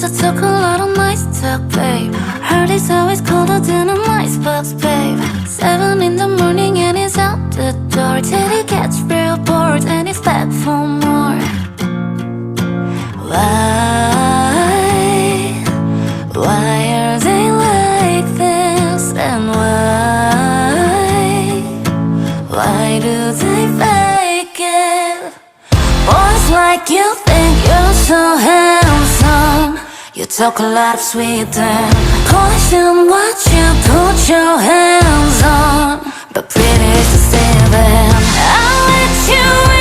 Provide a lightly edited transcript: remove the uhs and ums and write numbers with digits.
used to talk a lot of nice talk, babe. Heard he's always colder than an icebox, babe. 7 in the morning and he's out the door till he gets real bored and he's back for more. Why are they like this? And why do they fake it? Boys like you think you're so handsome. You talk a lot of sweet things. Question what you put your hands on, but pretty to say them. I'll let you in.